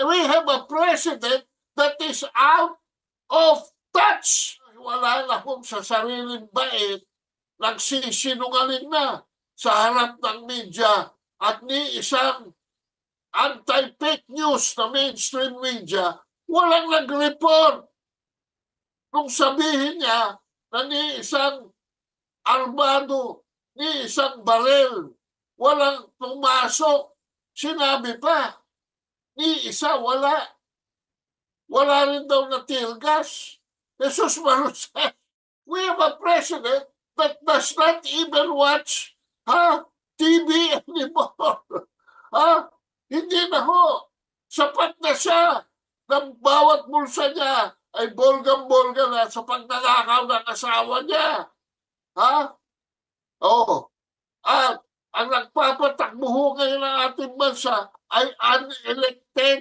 we have a president that is out of touch. Wala na kung sa sariling bait, nagsisinungaling na sa harap ng media at ni isang anti-fake news na mainstream media, walang nag-report. Nung sabihin niya na ni isang armado, ni isang barel, walang pumasok, sinabi pa, ni isa wala. Wala rin daw na tear gas. Jesus Marusa, we have a president that does not even watch TV anymore. Hindi na ho. Sapat na siya ng bawat bulsa niya ay bolgang-bolga na sa pagnanakaw ng asawa niya. At ang nagpapatakbo ngayon ng ating bansa ay unelected